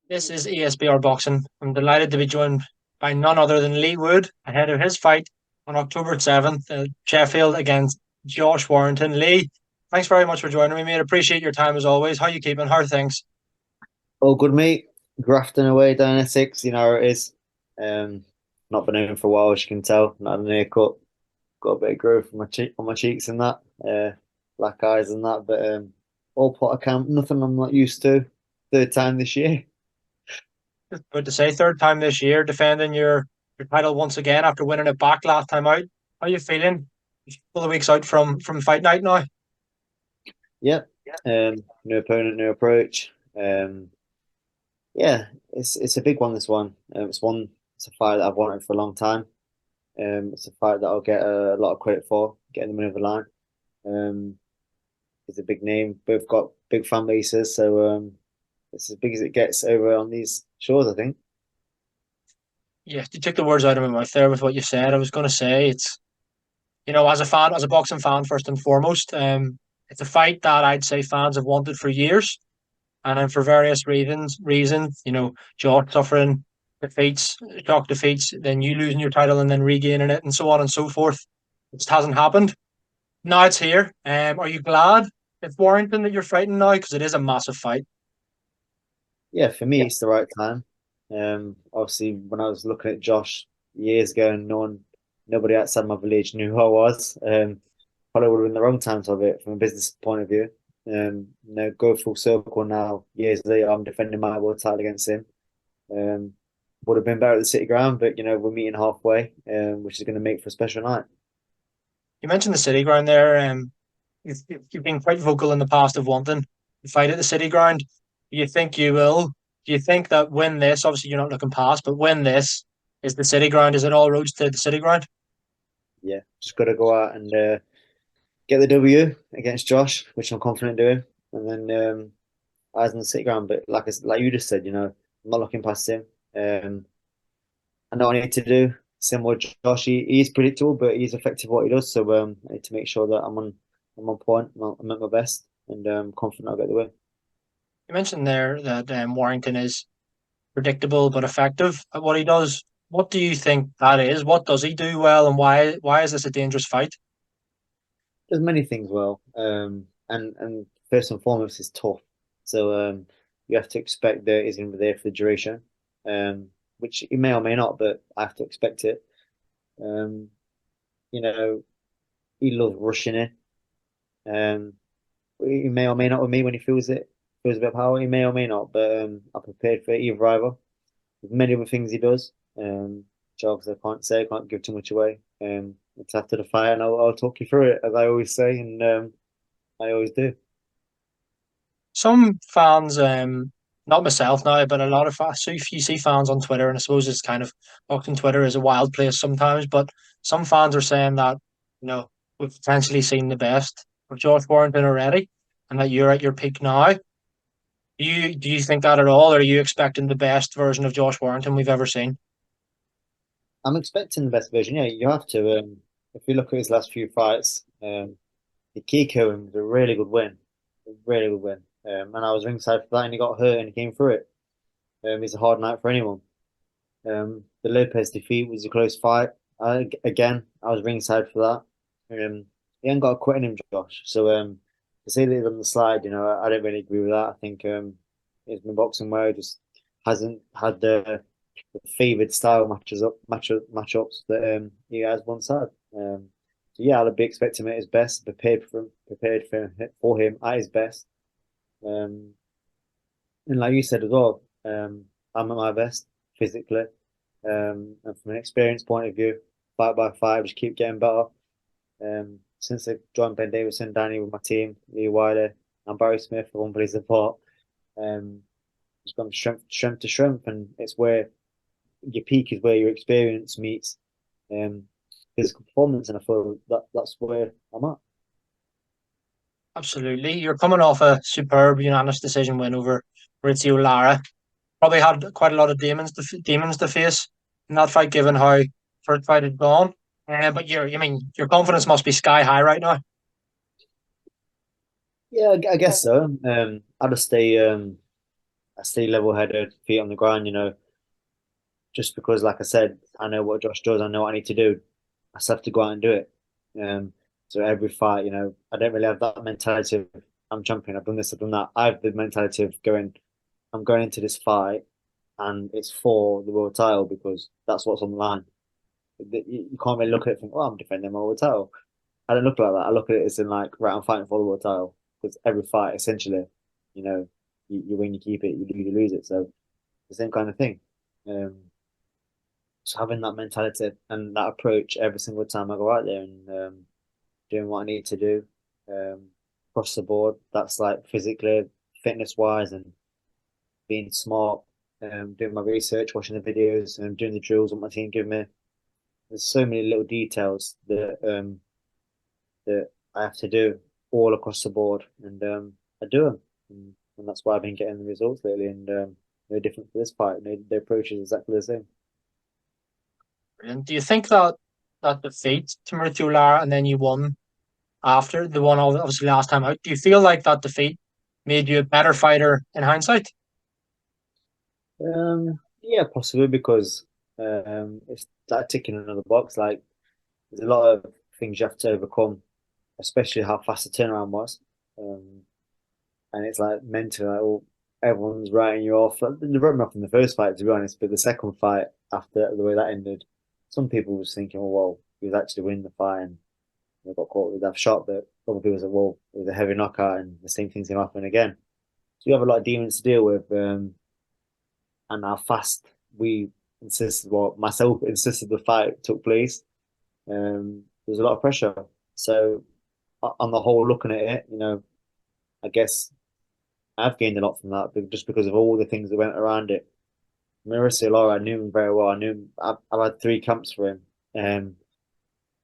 This is ESBR Boxing. I'm delighted to be joined by none other than Leigh Wood ahead of his fight on October 7th at Sheffield against Josh Warrington. Leigh, thanks very much for joining me, mate. Appreciate your time as always. How you keeping? How are things? All good, mate. Grafting away down Essex, you know how it is. Um, Not been home for a while, as you can tell. Not had an haircut. Got a bit of growth on my cheeks and that. Black eyes and that. But all pot of camp, nothing I'm not used to. Third time this year. Good to say, third time this year, defending your title once again after winning it back last time out. How are you feeling? A couple of weeks out from fight night now. Yep. New opponent, new approach. Yeah, it's a big one. This one. It's a fight that I've wanted for a long time. It's a fight that I'll get a lot of credit for getting them over the line. Um, it's a big name. Both got big fan bases, so it's as big as it gets over on these shores, I think. Yeah, you took the words out of my mouth there with what you said. I was going to say as a fan, as a boxing fan, first and foremost, it's a fight that I'd say fans have wanted for years, and then for various reasons, Josh suffering defeats, shock defeats, then you losing your title and then regaining it, and so on and so forth. It just hasn't happened. Now it's here. Are you glad it's Warrington that you're fighting now? Because it is a massive fight. Yeah, for me, it's the right time. Obviously, when I was looking at Josh years ago, and nobody outside my village knew who I was. Probably would have been the wrong time to have it from a business point of view. Go full circle now. Years later, I'm defending my world title against him. Um, would have been better at the City Ground, but we're meeting halfway, which is going to make for a special night. You mentioned the City Ground there. You've been quite vocal in the past of wanting to fight at the City Ground. Do you think you will? Do you think that win this? Obviously, you're not looking past, but win this is the City Ground. Is it all roads to the City Ground? Yeah, just got to go out and get the W against Josh, which I'm confident doing, and then eyes on the City Ground. But like you just said, I'm not looking past him. I know what I need to do. Similar to Josh, he's predictable, but he's effective at what he does. So I need to make sure that I'm on point. I'm at my best, and confident I'll get the win. You mentioned there that Warrington is predictable but effective at what he does. What do you think that is? What does he do well, and why is this a dangerous fight? There's many things well, and first and foremost is tough. So you have to expect that he's going to be there for the duration, which he may or may not, but I have to expect it. Um, you know, he loves rushing in. He may or may not with me when he feels a bit of power. He may or may not, but I'm prepared for either. There's many other things he does. Jobs I can't say, I can't give too much away. It's after the fight, and I'll talk you through it as I always say, and I always do. Some fans, not myself now, but a lot of fans, so if you see fans on Twitter, and I suppose it's kind of boxing Twitter is a wild place sometimes, but some fans are saying that, we've potentially seen the best of Josh Warrington already, and that you're at your peak now. Do you think that at all, or are you expecting the best version of Josh Warrington we've ever seen? I'm expecting the best version. Yeah, you have to. If you look at his last few fights, the Kiko was a really good win, a really good win. And I was ringside for that, and he got hurt and he came through it. It's a hard night for anyone. The Lopez defeat was a close fight. Again, I was ringside for that. He ain't got a quit in him, Josh. So to say that he's on the slide, I don't really agree with that. I think he's been boxing well, just hasn't had the favoured style matchups that he has once had. So yeah, I'll be expecting him at his best, prepared for him at his best. Um, and like you said as well, I'm at my best physically, and from an experience point of view, fight by fight, just keep getting better. Since I joined Ben Davison, Danny with my team, Lee Wilder, and Barry Smith for one place apart, it's gone strength to strength, and it's where your peak is where your experience meets um, physical performance, and I feel that that's where I'm at. Absolutely. You're coming off a superb unanimous decision win over Maurizio Lara. Probably had quite a lot of demons to face in that fight, given how first fight had gone. But your confidence must be sky high right now. Yeah, I guess so. I just stay. I stay level-headed, feet on the ground, just because, like I said, I know what Josh does, I know what I need to do. I still have to go out and do it. Um, so every fight, I don't really have that mentality of I'm champion, I've done this, I've done that. I have the mentality of I'm going into this fight and it's for the world title because that's what's on the line. You can't really look at it and think, oh, I'm defending my world title. I don't look like that. I look at it as in like, right, I'm fighting for the world title because every fight, essentially, you know, you win, you keep it, you lose it. So the same kind of thing. Um, so having that mentality and that approach every single time I go out there and doing what I need to do um, across the board. That's like physically, fitness wise, and being smart, doing my research, watching the videos, and doing the drills what my team give me. There's so many little details that I have to do all across the board, and I do them, and that's why I've been getting the results lately. And no different for this fight. The approach is exactly the same. And do you think that that defeat to Mauricio Lara and then you won after the one obviously last time out, do you feel like that defeat made you a better fighter in hindsight? Yeah, possibly because it's like ticking another box. Like there's a lot of things you have to overcome, especially how fast the turnaround was. Um, and it's like mental, like, oh, everyone's writing you off. Like, they wrote me off in the first fight, to be honest, but the second fight, after the way that ended, some people was thinking, oh, well, he was actually winning the fight and they got caught with that shot. But other people said, well, it was a heavy knockout and the same thing's going to happen again. So you have a lot of demons to deal with, and how fast we insisted, well, myself insisted the fight took place. There's a lot of pressure. So on the whole, looking at it, I guess I've gained a lot from that, but just because of all the things that went around it. Mauricio Lara, I knew him very well. I knew him, I've had three camps for him.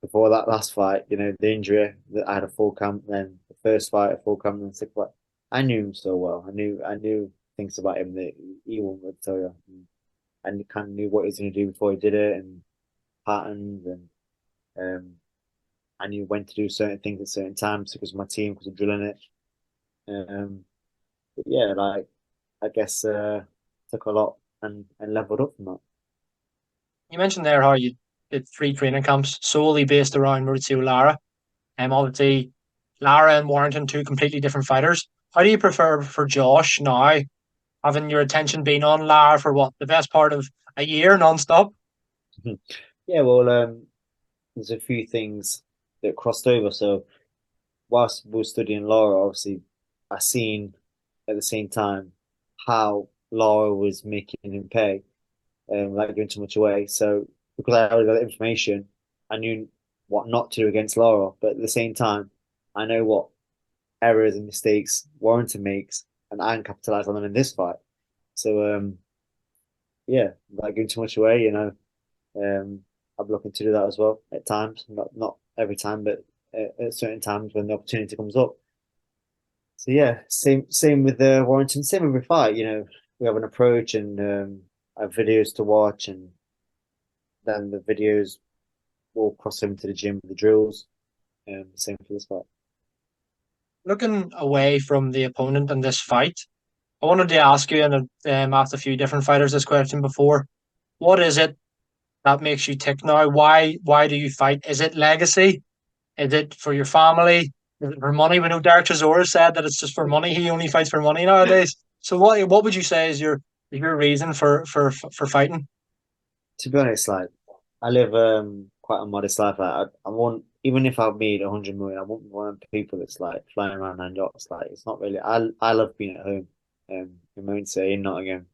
Before that last fight, the injury that I had a full camp, then the first fight, a full camp, and the second fight. I knew him so well. I knew things about him that he won't tell you. And kind of knew what he was going to do before he did it, and patterns, and I knew when to do certain things at certain times because of my team, because of drilling it. Um, but yeah, like I guess took a lot and leveled up from that. You mentioned there how you did three training camps solely based around Mauricio Lara. Obviously, Lara and Warrington, two completely different fighters. How do you prefer for Josh now, having your attention been on Lara for what, the best part of a year non-stop? Yeah, well, there's a few things that crossed over. So whilst we were studying Laura, obviously, I seen at the same time how Laura was making him pay, like giving too much away. So because I already got that information, I knew what not to do against Laura. But at the same time, I know what errors and mistakes Warrington makes, and I can capitalize on them in this fight. So yeah, like giving too much away, um, I'm looking to do that as well at times. Not every time, but at certain times when the opportunity comes up. So yeah, same with Warrington. Same with every fight. We have an approach and have videos to watch, and then the videos will cross over to the gym with the drills. Same for this fight. Looking away from the opponent in this fight, I wanted to ask you, and I've asked a few different fighters this question before. What is it that makes you tick now? Why do you fight? Is it legacy? Is it for your family? Is it for money? We know Derek Chisora said that it's just for money. He only fights for money nowadays. So what would you say is your reason for fighting? To be honest, like I live quite a modest life. Like I want, even if I made 100 million, I wouldn't want people that's like flying around on yachts. Like it's not really. I love being at home, in my own city in Nottingham.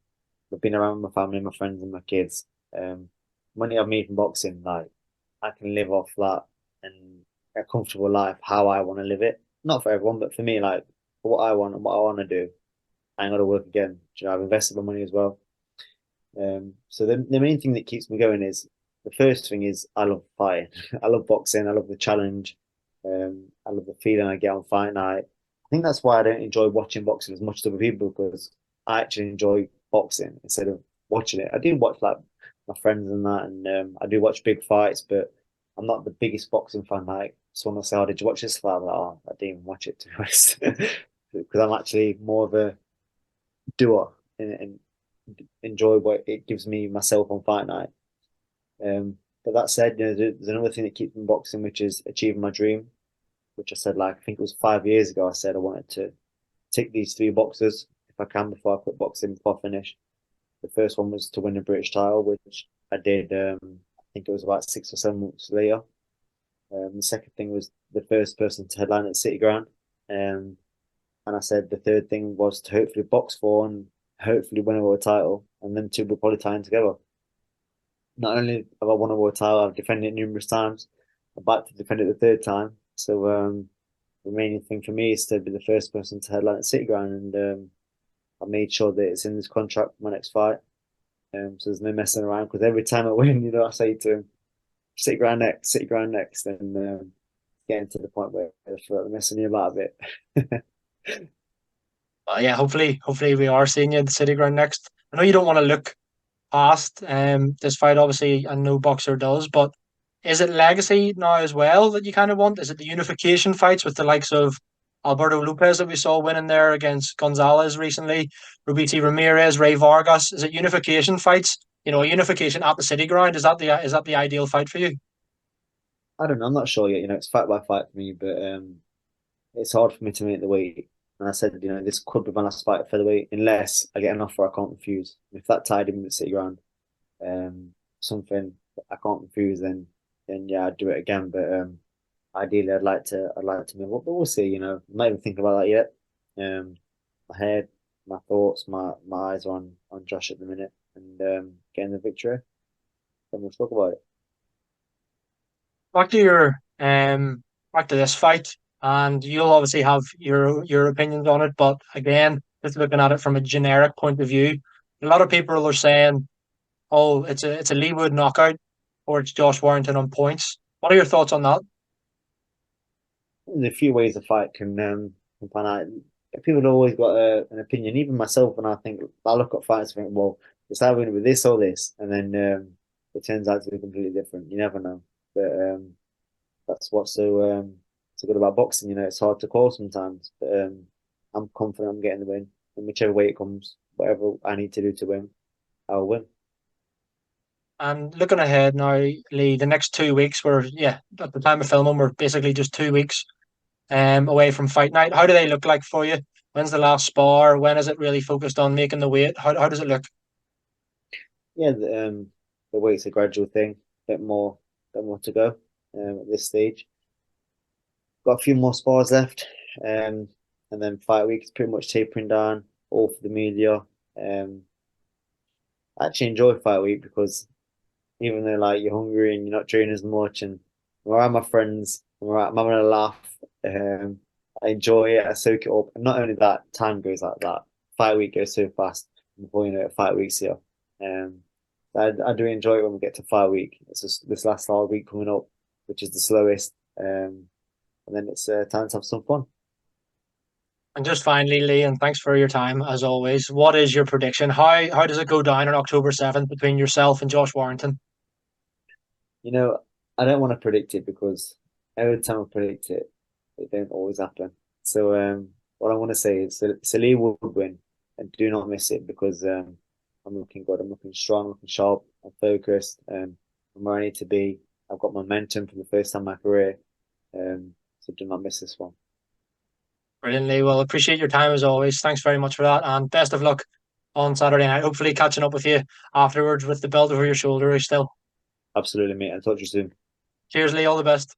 I've been around with my family, my friends, and my kids. Money I've made from boxing, like I can live off that and a comfortable life how I want to live it. Not for everyone, but for me, like for what I want and what I want to do, I ain't got to work again. I've invested my money as well. So the main thing that keeps me going is the first thing is I love fighting. I love boxing. I love the challenge. I love the feeling I get on fight night. I think that's why I don't enjoy watching boxing as much as other people because I actually enjoy boxing instead of watching it. I do watch like my friends and that, and I do watch big fights, but I'm not the biggest boxing fan. Like someone will say, "Oh, did you watch this fight?" I'm like, oh, I didn't even watch it to be honest, because I'm actually more of a doer. and enjoy what it gives me myself on fight night. But that said, there's another thing that keeps me boxing, which is achieving my dream, which I said, like, I think it was 5 years ago. I said I wanted to tick these three boxes if I can before I quit boxing, before I finish. The first one was to win a British title, which I did. I think it was about 6 or 7 months later. The second thing was the first person to headline at City Ground. And I said the third thing was to hopefully box for and hopefully win a world title. And them two will probably tie in together. Not only have I won a world title, I've defended it numerous times. I'm about to defend it the third time. So the remaining thing for me is to be the first person to headline at City Ground. And I made sure that it's in this contract for my next fight. So there's no messing around, because every time I win, I say to him, City Ground next, City Ground next. And getting to the point where I feel like they're messing me about a bit. Yeah, hopefully we are seeing you at the City Ground next. I know you don't want to look past this fight, obviously, and no boxer does, but is it legacy now as well that you kind of want? Is it the unification fights with the likes of Alberto Lopez that we saw winning there against Gonzalez recently, Rubiti Ramirez, Ray Vargas? Is it unification fights? A unification at the City Ground, is that the ideal fight for you? I don't know. I'm not sure yet. It's fight by fight for me, but it's hard for me to make the weight. And I said, this could be my last fight at featherweight unless I get an offer I can't refuse. If that tied in with the City Ground, something I can't refuse, then yeah, I'd do it again. But ideally, I'd like to move up, but we'll see. I'm not even thinking about that yet. My head, my thoughts, my eyes are on Josh at the minute, and getting the victory. Then we'll talk about it. Back to your back to this fight, and you'll obviously have your opinions on it. But again, just looking at it from a generic point of view, a lot of people are saying, "Oh, it's a Leigh Wood knockout, or it's Josh Warrington on points." What are your thoughts on that? There's a few ways a fight can pan out. People have always got an opinion. Even myself, when I look at fights, and think, well, it's either going to be this or this, and then it turns out to be completely different. You never know. But that's what's so good about boxing. It's hard to call sometimes. But I'm confident I'm getting the win, and whichever way it comes, whatever I need to do to win, I'll win. And looking ahead now, Lee, the next 2 weeks yeah, at the time of filming, we're basically just 2 weeks away from fight night. How do they look like for you? When's the last spar? When is it really focused on making the weight? How does it look? Yeah, the weight's a gradual thing. Bit more to go at this stage. Got a few more spars left, and then fight week is pretty much tapering down, all for the media. I actually enjoy fight week because even though like you're hungry and you're not training as much, and I'm around my friends, I'm having a laugh. I enjoy it. I soak it up, and not only that, time goes like that. Fight week goes so fast before you know it. Fight week's here. Um, I do enjoy it when we get to fight week. It's just this last fight week coming up, which is the slowest. And then it's time to have some fun. And just finally, Lee, and thanks for your time as always. What is your prediction? How does it go down on October 7th between yourself and Josh Warrington? You know, I don't want to predict it because every time I predict it, it don't always happen. So what I want to say is Leigh Wood win, and do not miss it because I'm looking good. I'm looking strong, looking sharp, I'm focused, I'm where I need to be. I've got momentum for the first time in my career. So do not miss this one. Brilliantly. Well, appreciate your time as always. Thanks very much for that, and best of luck on Saturday night. Hopefully, catching up with you afterwards with the belt over your shoulder still. Absolutely, mate. I'll talk to you soon. Cheers, Lee. All the best.